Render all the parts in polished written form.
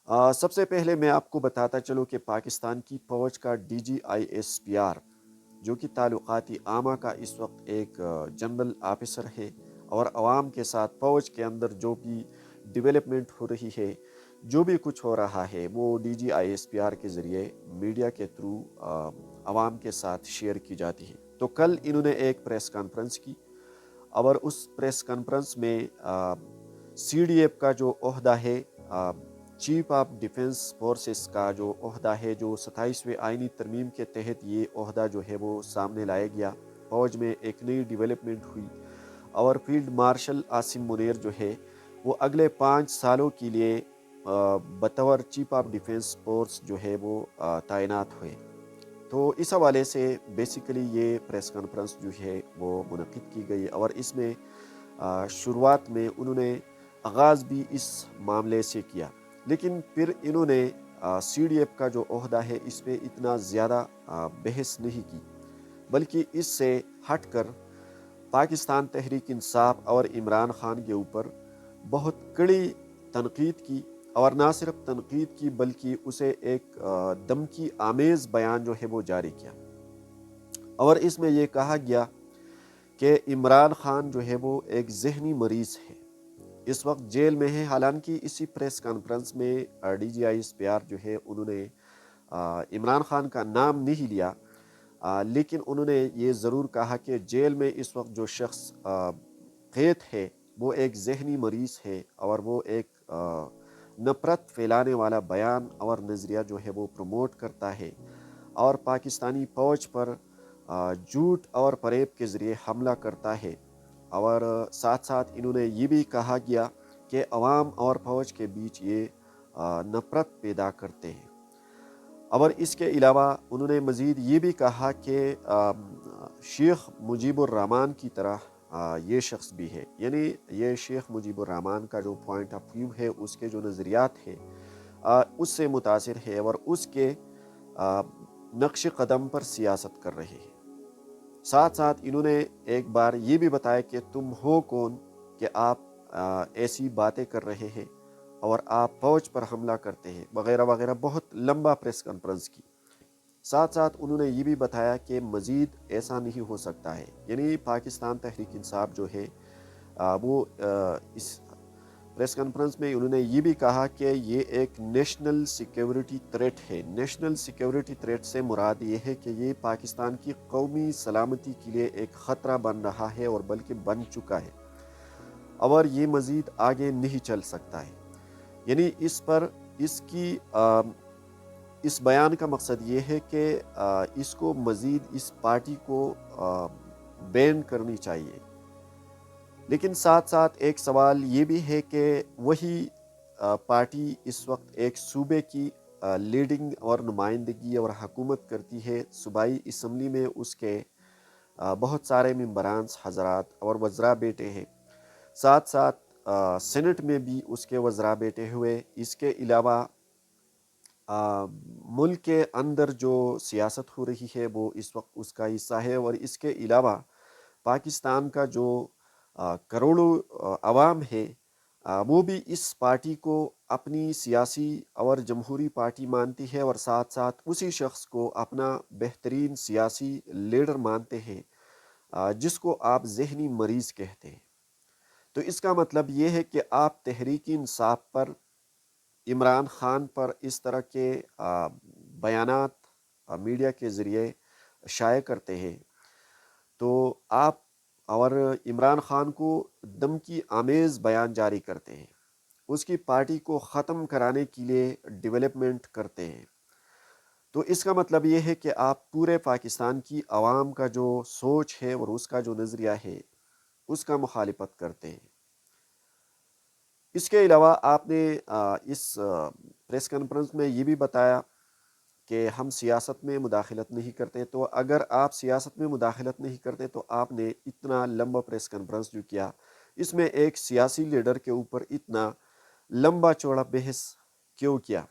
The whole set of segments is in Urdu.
سب سے پہلے میں آپ کو بتاتا چلوں کہ پاکستان کی فوج کا DGISPR جو کہ تعلقاتی عامہ کا اس وقت ایک جنرل آفیسر ہے، اور عوام کے ساتھ فوج کے اندر جو بھی ڈیولپمنٹ ہو رہی ہے، جو بھی کچھ ہو رہا ہے، وہ DGISPR کے ذریعے میڈیا کے تھرو عوام کے ساتھ شیئر کی جاتی ہے۔ تو کل انہوں نے ایک پریس کانفرنس کی، اور اس پریس کانفرنس میں CDF کا جو عہدہ ہے، چیف آف ڈیفنس فورسز کا جو عہدہ ہے، جو 27ویں آئینی ترمیم کے تحت یہ عہدہ جو ہے وہ سامنے لایا گیا، فوج میں ایک نئی ڈیولپمنٹ ہوئی، اور فیلڈ مارشل عاصم منیر جو ہے وہ اگلے 5 سالوں کے لیے بطور چیف آف ڈیفنس فورس جو ہے وہ تعینات ہوئے۔ تو اس حوالے سے بیسیکلی یہ پریس کانفرنس جو ہے وہ منعقد کی گئی، اور اس میں شروعات میں انہوں نے آغاز بھی اس معاملے سے کیا، لیکن پھر انہوں نے CDF کا جو عہدہ ہے اس پہ اتنا زیادہ بحث نہیں کی، بلکہ اس سے ہٹ کر پاکستان تحریک انصاف اور عمران خان کے اوپر بہت کڑی تنقید کی، اور نہ صرف تنقید کی بلکہ اسے ایک دھمکی آمیز بیان جو ہے وہ جاری کیا، اور اس میں یہ کہا گیا کہ عمران خان جو ہے وہ ایک ذہنی مریض ہے، اس وقت جیل میں ہے۔ حالانکہ اسی پریس کانفرنس میں DGISPR جو ہے انہوں نے عمران خان کا نام نہیں لیا، لیکن انہوں نے یہ ضرور کہا کہ جیل میں اس وقت جو شخص قید ہے وہ ایک ذہنی مریض ہے، اور وہ ایک نفرت پھیلانے والا بیان اور نظریہ جو ہے وہ پروموٹ کرتا ہے، اور پاکستانی فوج پر جھوٹ اور فریب کے ذریعے حملہ کرتا ہے، اور ساتھ ساتھ انہوں نے یہ بھی کہا گیا کہ عوام اور فوج کے بیچ یہ نفرت پیدا کرتے ہیں۔ اور اس کے علاوہ انہوں نے مزید یہ بھی کہا کہ شیخ مجیب الرحمان کی طرح یہ شخص بھی ہے، یعنی یہ شیخ مجیب الرحمان کا جو پوائنٹ آف ویو ہے، اس کے جو نظریات ہے اس سے متاثر ہے، اور اس کے نقش قدم پر سیاست کر رہے ہیں۔ ساتھ ساتھ انہوں نے ایک بار یہ بھی بتایا کہ تم ہو کون کہ آپ ایسی باتیں کر رہے ہیں اور آپ فوج پر حملہ کرتے ہیں، وغیرہ وغیرہ، بہت لمبا پریس کانفرنس کی۔ ساتھ ساتھ انہوں نے یہ بھی بتایا کہ مزید ایسا نہیں ہو سکتا ہے، یعنی پاکستان تحریک انصاف جو ہے وہ اس پریس کانفرنس میں انہوں نے یہ بھی کہا کہ یہ ایک نیشنل سیکیورٹی تھریٹ ہے۔ نیشنل سیکیورٹی تھریٹ سے مراد یہ ہے کہ یہ پاکستان کی قومی سلامتی کے لیے ایک خطرہ بن رہا ہے، اور بلکہ بن چکا ہے، اور یہ مزید آگے نہیں چل سکتا ہے۔ یعنی اس پر اس بیان کا مقصد یہ ہے کہ اس کو مزید اس پارٹی کو بین کرنی چاہیے۔ لیکن ساتھ ساتھ ایک سوال یہ بھی ہے کہ وہی پارٹی اس وقت ایک صوبے کی لیڈنگ اور نمائندگی اور حکومت کرتی ہے، صوبائی اسمبلی میں اس کے بہت سارے ممبران حضرات اور وزراء بیٹے ہیں، ساتھ ساتھ سینٹ میں بھی اس کے وزراء بیٹے ہوئے۔ اس کے علاوہ ملک کے اندر جو سیاست ہو رہی ہے وہ اس وقت اس کا حصہ ہے، اور اس کے علاوہ پاکستان کا جو کروڑوں عوام ہے وہ بھی اس پارٹی کو اپنی سیاسی اور جمہوری پارٹی مانتی ہے، اور ساتھ ساتھ اسی شخص کو اپنا بہترین سیاسی لیڈر مانتے ہیں، جس کو آپ ذہنی مریض کہتے ہیں۔ تو اس کا مطلب یہ ہے کہ آپ تحریک انصاف پر، عمران خان پر اس طرح کے بیانات میڈیا کے ذریعے شائع کرتے ہیں، تو آپ اور عمران خان کو دھمکی آمیز بیان جاری کرتے ہیں، اس کی پارٹی کو ختم کرانے کے لیے ڈیولپمنٹ کرتے ہیں، تو اس کا مطلب یہ ہے کہ آپ پورے پاکستان کی عوام کا جو سوچ ہے اور اس کا جو نظریہ ہے اس کا مخالفت کرتے ہیں۔ اس کے علاوہ آپ نے اس پریس کانفرنس میں یہ بھی بتایا کہ ہم سیاست میں مداخلت نہیں کرتے، تو اگر آپ سیاست میں مداخلت نہیں کرتے تو آپ نے اتنا لمبا پریس کانفرنس جو کیا، اس میں ایک سیاسی لیڈر کے اوپر اتنا لمبا چوڑا بحث کیوں کیا؟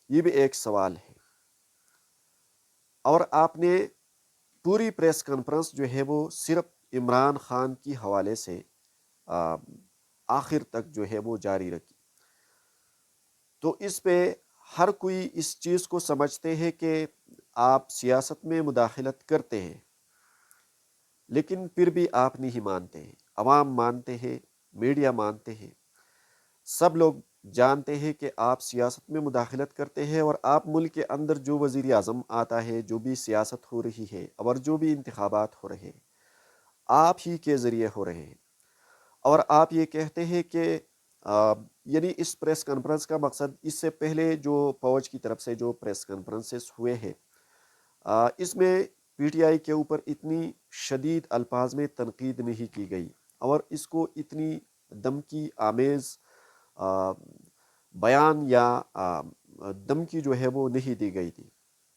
یہ بھی ایک سوال ہے۔ اور آپ نے پوری پریس کانفرنس جو ہے وہ صرف عمران خان کی حوالے سے آخر تک جو ہے وہ جاری رکھی۔ تو اس پہ ہر کوئی اس چیز کو سمجھتے ہیں کہ آپ سیاست میں مداخلت کرتے ہیں، لیکن پھر بھی آپ نہیں مانتے ہیں، عوام مانتے ہیں، میڈیا مانتے ہیں، سب لوگ جانتے ہیں کہ آپ سیاست میں مداخلت کرتے ہیں، اور آپ ملک کے اندر جو وزیر اعظم آتا ہے، جو بھی سیاست ہو رہی ہے اور جو بھی انتخابات ہو رہے ہیں آپ ہی کے ذریعے ہو رہے ہیں، اور آپ یہ کہتے ہیں کہ یعنی اس پریس کانفرنس کا مقصد، اس سے پہلے جو فوج کی طرف سے جو پریس کانفرنسز ہوئے ہیں اس میں پی ٹی آئی کے اوپر اتنی شدید الفاظ میں تنقید نہیں کی گئی، اور اس کو اتنی دھمکی آمیز بیان یا دھمکی جو ہے وہ نہیں دی گئی تھی۔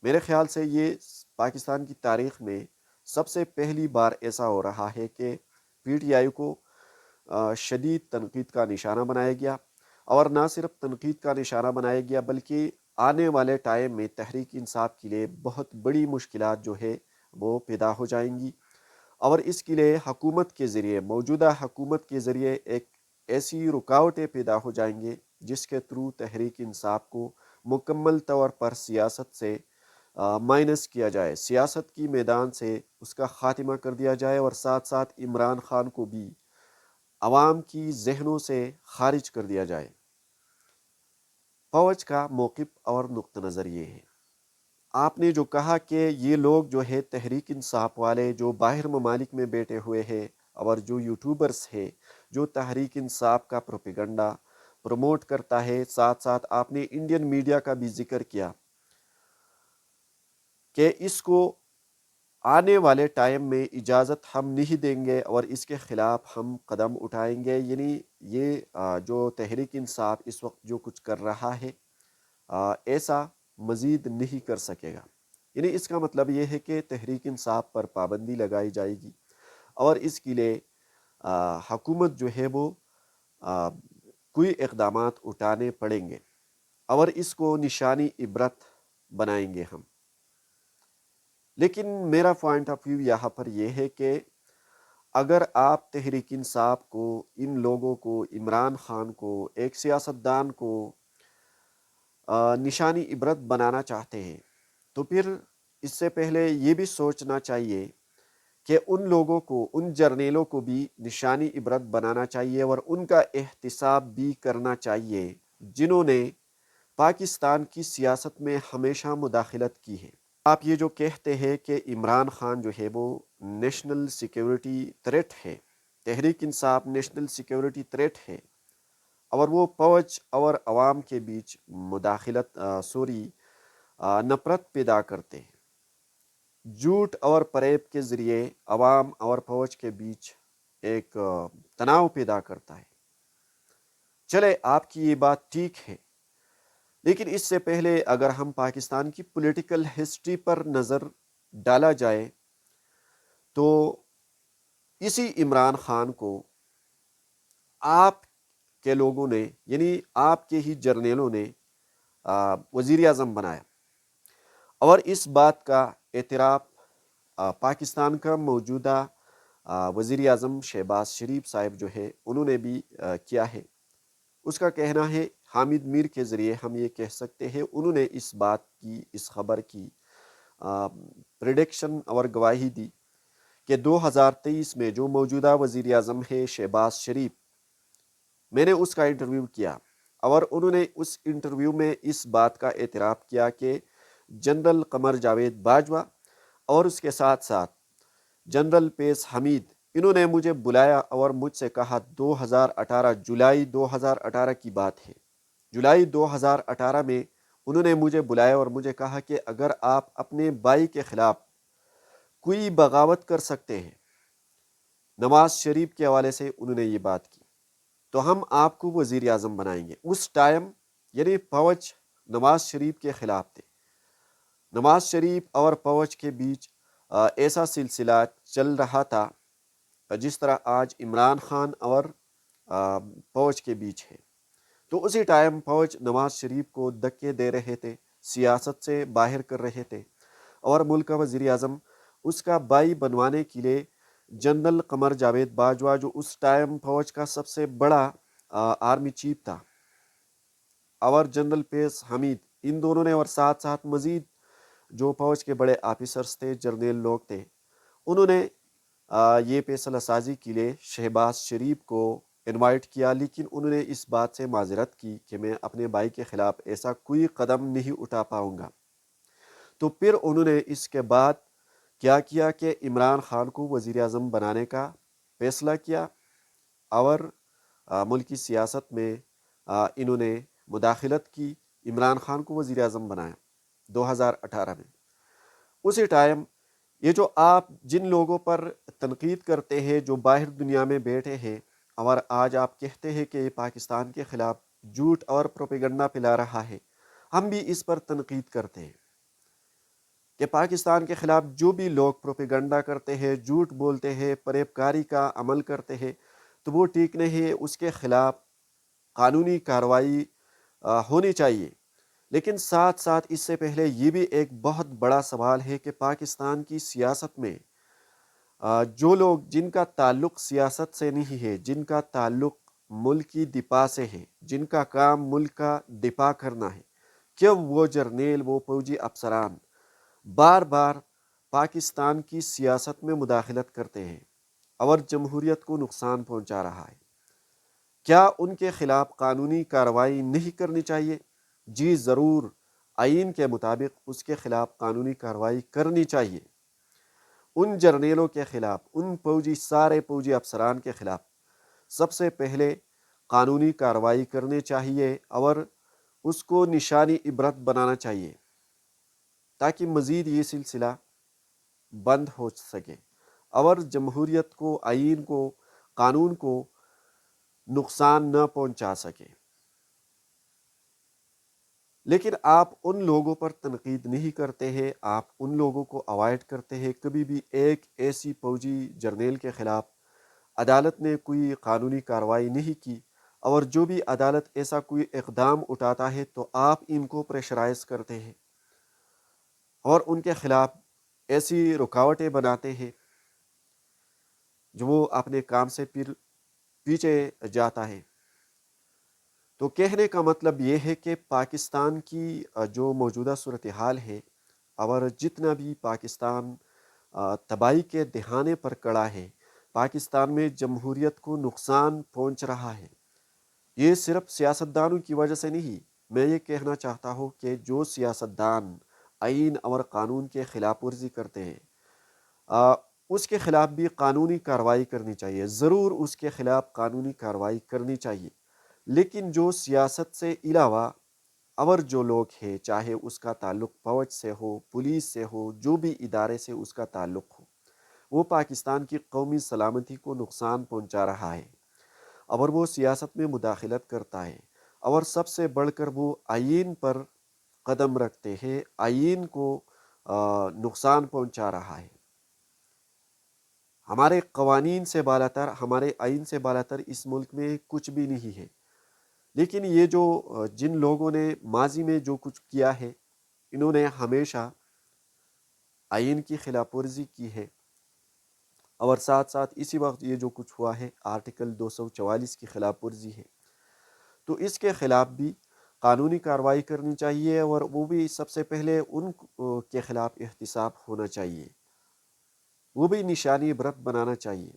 میرے خیال سے یہ پاکستان کی تاریخ میں سب سے پہلی بار ایسا ہو رہا ہے کہ پی ٹی آئی کو شدید تنقید کا نشانہ بنایا گیا، اور نہ صرف تنقید کا نشانہ بنایا گیا بلکہ آنے والے ٹائم میں تحریک انصاف کے لیے بہت بڑی مشکلات جو ہے وہ پیدا ہو جائیں گی، اور اس کے لیے حکومت کے ذریعے، موجودہ حکومت کے ذریعے ایک ایسی رکاوٹیں پیدا ہو جائیں گے جس کے تھرو تحریک انصاف کو مکمل طور پر سیاست سے مائنس کیا جائے، سیاست کی میدان سے اس کا خاتمہ کر دیا جائے، اور ساتھ ساتھ عمران خان کو بھی عوام کی ذہنوں سے خارج کر دیا جائے۔ فوج کا موقف اور نقطہ نظر یہ ہے، آپ نے جو کہا کہ یہ لوگ جو ہے تحریک انصاف والے جو باہر ممالک میں بیٹھے ہوئے ہیں، اور جو یوٹیوبرز ہے جو تحریک انصاف کا پروپیگنڈا پروموٹ کرتا ہے، ساتھ ساتھ آپ نے انڈین میڈیا کا بھی ذکر کیا کہ اس کو آنے والے ٹائم میں اجازت ہم نہیں دیں گے اور اس کے خلاف ہم قدم اٹھائیں گے، یعنی یہ جو تحریک انصاف اس وقت جو کچھ کر رہا ہے ایسا مزید نہیں کر سکے گا، یعنی اس کا مطلب یہ ہے کہ تحریک انصاف پر پابندی لگائی جائے گی، اور اس کے لیے حکومت جو ہے وہ کوئی اقدامات اٹھانے پڑیں گے، اور اس کو نشانی عبرت بنائیں گے ہم۔ لیکن میرا پوائنٹ آف ویو یہاں پر یہ ہے کہ اگر آپ تحریک انصاف کو، ان لوگوں کو، عمران خان کو، ایک سیاستدان کو نشانی عبرت بنانا چاہتے ہیں تو پھر اس سے پہلے یہ بھی سوچنا چاہیے کہ ان لوگوں کو، ان جرنیلوں کو بھی نشانی عبرت بنانا چاہیے، اور ان کا احتساب بھی کرنا چاہیے جنہوں نے پاکستان کی سیاست میں ہمیشہ مداخلت کی ہے۔ آپ یہ جو کہتے ہیں کہ عمران خان جو ہے وہ نیشنل سیکیورٹی تھریٹ ہے، Tehreek Insaf national security threat ہے، اور وہ فوج اور عوام کے بیچ مداخلت نفرت پیدا کرتے ہیں، جھوٹ اور فریب کے ذریعے عوام اور فوج کے بیچ ایک تناؤ پیدا کرتا ہے۔ چلے آپ کی یہ بات ٹھیک ہے، لیکن اس سے پہلے اگر ہم پاکستان کی پولیٹیکل ہسٹری پر نظر ڈالا جائے تو اسی عمران خان کو آپ کے لوگوں نے، یعنی آپ کے ہی جرنیلوں نے وزیر اعظم بنایا، اور اس بات کا اعتراف پاکستان کا موجودہ وزیر اعظم شہباز شریف صاحب جو ہے انہوں نے بھی کیا ہے۔ اس کا کہنا ہے، حامد میر کے ذریعے ہم یہ کہہ سکتے ہیں، انہوں نے اس بات کی، اس خبر کی پریڈکشن اور گواہی دی کہ 2023 میں جو موجودہ وزیر اعظم ہے شہباز شریف، میں نے اس کا انٹرویو کیا، اور انہوں نے اس انٹرویو میں اس بات کا اعتراف کیا کہ جنرل قمر جاوید باجوہ اور اس کے ساتھ ساتھ جنرل پیس حمید، انہوں نے مجھے بلایا اور مجھ سے کہا، 2018 جولائی 2018 کی بات ہے، جولائی 2018 میں انہوں نے مجھے بلایا اور مجھے کہا کہ اگر آپ اپنے بھائی کے خلاف کوئی بغاوت کر سکتے ہیں، نواز شریف کے حوالے سے انہوں نے یہ بات کی، تو ہم آپ کو وزیر اعظم بنائیں گے۔ اس ٹائم یعنی فوج نواز شریف کے خلاف تھے، نواز شریف اور فوج کے بیچ ایسا سلسلہ چل رہا تھا جس طرح آج عمران خان اور فوج کے بیچ ہے۔ تو اسی ٹائم فوج نواز شریف کو دھکے دے رہے تھے، سیاست سے باہر کر رہے تھے، اور ملک کا وزیر اعظم اس کا بھائی بنوانے کے لیے جنرل قمر جاوید باجوہ جو اس ٹائم فوج کا سب سے بڑا آرمی چیف تھا، اور جنرل پیس حمید، ان دونوں نے اور ساتھ ساتھ مزید جو فوج کے بڑے آفیسرز تھے، جرنیل لوگ تھے، انہوں نے یہ فیصلہ سازی کے لیے شہباز شریف کو انوائٹ کیا، لیکن انہوں نے اس بات سے معذرت کی کہ میں اپنے بھائی کے خلاف ایسا کوئی قدم نہیں اٹھا پاؤں گا۔ تو پھر انہوں نے اس کے بعد کیا کیا کہ عمران خان کو وزیر اعظم بنانے کا فیصلہ کیا، اور ملکی سیاست میں انہوں نے مداخلت کی، عمران خان کو وزیر اعظم بنایا 2018 میں۔ اسی ٹائم یہ جو آپ جن لوگوں پر تنقید کرتے ہیں، جو باہر دنیا میں بیٹھے ہیں، اور آج آپ کہتے ہیں کہ یہ پاکستان کے خلاف جھوٹ اور پروپیگنڈا پھیلا رہا ہے، ہم بھی اس پر تنقید کرتے ہیں کہ پاکستان کے خلاف جو بھی لوگ پروپیگنڈا کرتے ہیں، جھوٹ بولتے ہیں، فریب کاری کا عمل کرتے ہیں، تو وہ ٹھیک نہیں ہے، اس کے خلاف قانونی کارروائی ہونی چاہیے۔ لیکن ساتھ ساتھ اس سے پہلے یہ بھی ایک بہت بڑا سوال ہے کہ پاکستان کی سیاست میں جو لوگ جن کا تعلق سیاست سے نہیں ہے، جن کا تعلق ملک کی دفاع سے ہے، جن کا کام ملک کا دفاع کرنا ہے، کہ وہ جرنیل، وہ فوجی افسران بار بار پاکستان کی سیاست میں مداخلت کرتے ہیں اور جمہوریت کو نقصان پہنچا رہا ہے، کیا ان کے خلاف قانونی کارروائی نہیں کرنی چاہیے؟ جی ضرور، آئین کے مطابق اس کے خلاف قانونی کارروائی کرنی چاہیے۔ ان جرنیلوں کے خلاف، ان سارے فوجی افسران کے خلاف سب سے پہلے قانونی کارروائی کرنی چاہیے، اور اس کو نشانی عبرت بنانا چاہیے، تاکہ مزید یہ سلسلہ بند ہو سکے اور جمہوریت کو، آئین کو، قانون کو نقصان نہ پہنچا سکے۔ لیکن آپ ان لوگوں پر تنقید نہیں کرتے ہیں، آپ ان لوگوں کو اوائڈ کرتے ہیں۔ کبھی بھی ایک ایسی فوجی جرنیل کے خلاف عدالت نے کوئی قانونی کارروائی نہیں کی، اور جو بھی عدالت ایسا کوئی اقدام اٹھاتا ہے تو آپ ان کو پریشرائز کرتے ہیں اور ان کے خلاف ایسی رکاوٹیں بناتے ہیں جو وہ اپنے کام سے پھر پیچھے جاتا ہے۔ تو کہنے کا مطلب یہ ہے کہ پاکستان کی جو موجودہ صورتحال ہے، اور جتنا بھی پاکستان تباہی کے دہانے پر کڑا ہے، پاکستان میں جمہوریت کو نقصان پہنچ رہا ہے، یہ صرف سیاستدانوں کی وجہ سے نہیں۔ میں یہ کہنا چاہتا ہوں کہ جو سیاستدان آئین اور قانون کے خلاف ورزی کرتے ہیں، اس کے خلاف بھی قانونی کارروائی کرنی چاہیے، ضرور اس کے خلاف قانونی کارروائی کرنی چاہیے۔ لیکن جو سیاست سے علاوہ اور جو لوگ ہیں، چاہے اس کا تعلق فوج سے ہو، پولیس سے ہو، جو بھی ادارے سے اس کا تعلق ہو، وہ پاکستان کی قومی سلامتی کو نقصان پہنچا رہا ہے، اور وہ سیاست میں مداخلت کرتا ہے، اور سب سے بڑھ کر وہ آئین پر قدم رکھتے ہیں، آئین کو نقصان پہنچا رہا ہے۔ ہمارے قوانین سے بالاتر، ہمارے آئین سے بالاتر اس ملک میں کچھ بھی نہیں ہے۔ لیکن یہ جو جن لوگوں نے ماضی میں جو کچھ کیا ہے، انہوں نے ہمیشہ آئین کی خلاف ورزی کی ہے، اور ساتھ ساتھ اسی وقت یہ جو کچھ ہوا ہے آرٹیکل 244 کی خلاف ورزی ہے۔ تو اس کے خلاف بھی قانونی کارروائی کرنی چاہیے، اور وہ بھی سب سے پہلے ان کے خلاف احتساب ہونا چاہیے، وہ بھی نشانی عبرت بنانا چاہیے،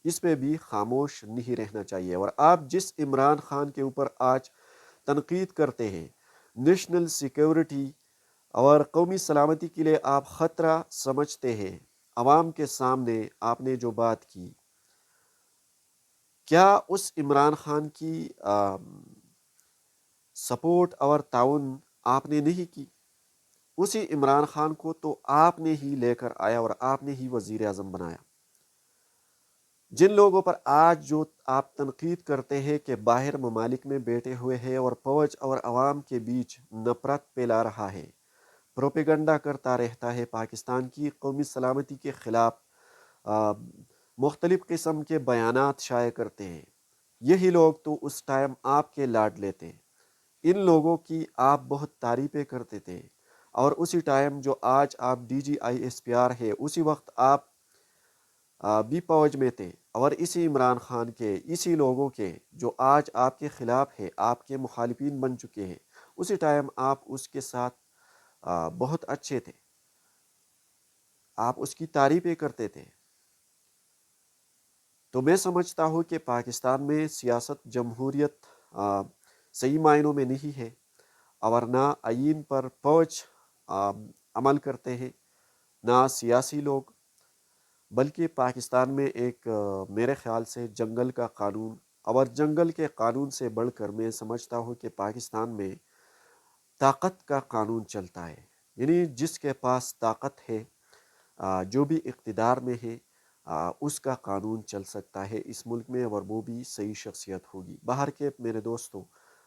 اس پہ بھی خاموش نہیں رہنا چاہیے۔ اور آپ جس عمران خان کے اوپر آج تنقید کرتے ہیں، نیشنل سیکیورٹی اور قومی سلامتی کے لیے آپ خطرہ سمجھتے ہیں، عوام کے سامنے آپ نے جو بات کی، کیا اس عمران خان کی سپورٹ اور تعاون آپ نے نہیں کی؟ اسی عمران خان کو تو آپ نے ہی لے کر آیا اور آپ نے ہی وزیر اعظم بنایا۔ جن لوگوں پر آج جو آپ تنقید کرتے ہیں کہ باہر ممالک میں بیٹھے ہوئے ہیں اور فوج اور عوام کے بیچ نفرت پھیلا رہا ہے، پروپیگنڈا کرتا رہتا ہے، پاکستان کی قومی سلامتی کے خلاف مختلف قسم کے بیانات شائع کرتے ہیں، یہی لوگ تو اس ٹائم آپ کے لاڈ لیتے ہیں، ان لوگوں کی آپ بہت تعریفیں کرتے تھے، اور اسی ٹائم جو آج آپ DGI SPR ہے، اسی وقت آپ بھی فوج میں تھے، اور اسی عمران خان کے، اسی لوگوں کے جو آج آپ کے خلاف ہے، آپ کے مخالفین بن چکے ہیں، اسی ٹائم آپ اس کے ساتھ بہت اچھے تھے، آپ اس کی تعریفیں کرتے تھے۔ تو میں سمجھتا ہوں کہ پاکستان میں سیاست جمہوریت صحیح معنوں میں نہیں ہے، اور نہ آئین پر فوج عمل کرتے ہیں، نہ سیاسی لوگ، بلکہ پاکستان میں ایک میرے خیال سے جنگل کا قانون، اور جنگل کے قانون سے بڑھ کر میں سمجھتا ہوں کہ پاکستان میں طاقت کا قانون چلتا ہے، یعنی جس کے پاس طاقت ہے، جو بھی اقتدار میں ہے، اس کا قانون چل سکتا ہے اس ملک میں، اور وہ بھی صحیح شخصیت ہوگی۔ باہر کے میرے دوستوں،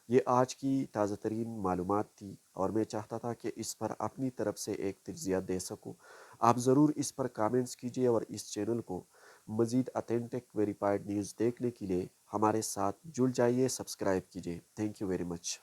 یہ آج کی تازہ ترین معلومات تھی، اور میں چاہتا تھا کہ اس پر اپنی طرف سے ایک تجزیہ دے سکوں۔ آپ ضرور اس پر کامنٹس کیجئے، اور اس چینل کو مزید اتھینٹک ویریفائڈ نیوز دیکھنے کے لیے ہمارے ساتھ جڑ جائیے، سبسکرائب کیجئے۔ Thank you very much.